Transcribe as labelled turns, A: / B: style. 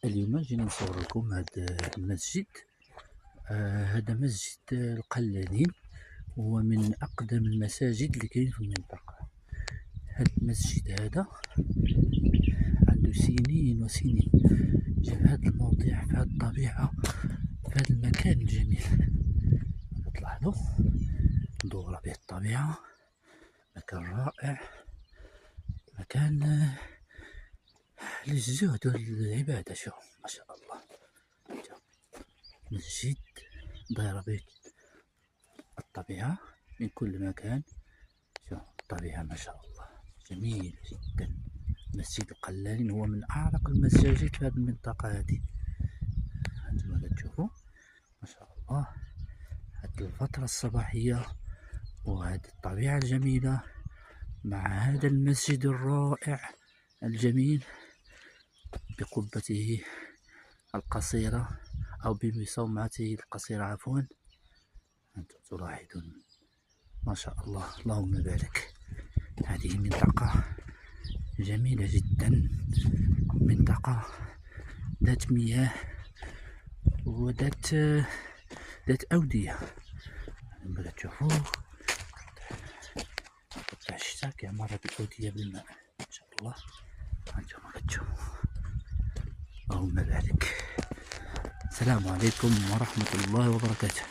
A: اليوم جينا نصور لكم هذا المسجد. هذا مسجد القلانين، هو من أقدم المساجد اللي كاين في المنطقة. هذا المسجد هذا عنده سنين وسنين، جا في هذا الموضع، في هذه الطبيعة، في هذا المكان الجميل. تلاحظوا ندور به الطبيعة، مكان رائع، مكان للزهد والعبادة. شوف ما شاء الله، مسجد داير به الطبيعة من كل مكان. شوف الطبيعة ما شاء الله جميلة جدا. مسجد القلانين هو من أعرق المساجد في هذه المنطقة هذه. هانتوما كتشوفوا ما شاء الله، هذه الفترة الصباحية وهذه الطبيعة الجميلة مع هذا المسجد الرائع الجميل بقبته القصيرة أو بصومعته القصيرة عفوا. أنتم تلاحظون ما شاء الله، اللهم بارك. هذه منطقة جميلة جدا، منطقة ذات مياه وذات أودية. لما تشوفوا تاع الشتاء كيعمر الأودية بالماء ما شاء الله. هانتوما كتشوفوا، اللهم بارك. السلام عليكم ورحمة الله وبركاته.